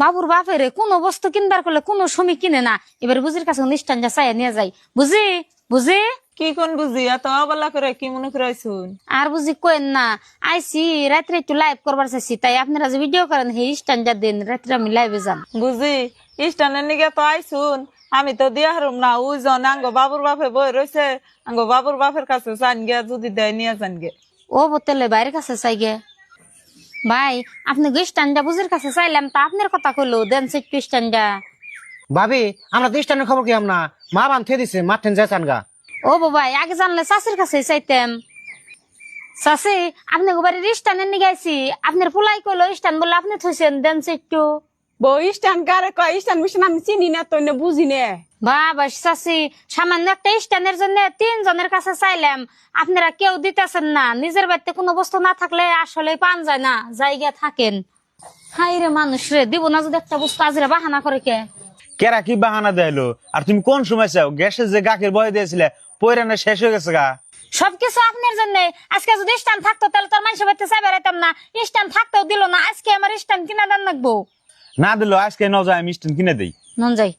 বাবুর বাপের কোনো বস্তু কিনবার করলে কোনো সময় কিনে না, এবার বুঝির কাছে নিষ্ঠান যা চাইয়া নিয়ে যাই। বুঝি বুঝি কি কোন বুঝি এত অবলা করে কি মনে করাইছুন? আর বুঝি কোয়েন না, আইসি রাত্রে একটু লাইভ করবার চাইছি, তাই আপনারা যে ভিডিও করেন সেই স্ট্যান্ড যা দেন, রাত্রে আমি লাইভে যান। বুঝি স্টানের নিগে তো আইসুন, আমি তো দিয়া হারুম না। ওই জন আঙ্গ বাবুর বাপে বই রয়েছে, আঙ্গ বাবুর বাপের কাছে চান গিয়া যদি দেয় নিয়ে যান গে। ও বোতলে বাইরের কাছে চাই গে। ভাই আপনি স্ট্যান্ডটা বুঝির কাছে চাইলাম, তা আপনার কথা কইলো দেন সে একটু স্ট্যান্ডটা। ভাবি আমরা তো স্ট্যান্ডের খবর কি না, মা বান্ধে দিছে মাঠেন যাচ্ছেন গা। ও বাবাই আগে জানলে চাষির কাছে চাইতাম। চাষি আপনি বাড়ির স্ট্যান্ডের নিয়ে গেছি, আপনার পোলাই কইলো স্ট্যান্ড বলে আপনি থইছেন, দেন সে একটু। বই স্ট্যান্ড কারে কয় স্ট্যান্ড মিশন আমি চিনি না তো বুঝি নে। বাবা চাষি সামান্য একটা স্ট্যান্ডের জন্য 3 জনের কাছে চাইলাম, আপনারা কেউ দিতেছেন না। নিজের বাড়িতে কোনো বস্তু না থাকলে আসলে পান যায় না, জায়গা থাকেন। হাই রে মানুষ রে, দিব না যদি একটা বস্তু আজরে বাহানা করে কে। কেরা কি বাহানা দেয়লো? আর তুমি কোন সময় চাও? গ্যাসের যে গাকের বয় দিয়েছিলে পয়রানা শেষ হয়ে গেছে গা। সবকিছু আপনার জন্য। আজকে যদি স্ট্যান্ড থাকতো তাহলে তোর মানুষের বাড়িতে চাই বেড়াইতাম না। স্ট্যান্ড থাকতেও দিল না, আজকে আমার স্ট্যান্ড কিনা দেন লাগবো। না দিল আজকে ন যায় আমি স্ট্যান্ড কিনে দেই। নন যাই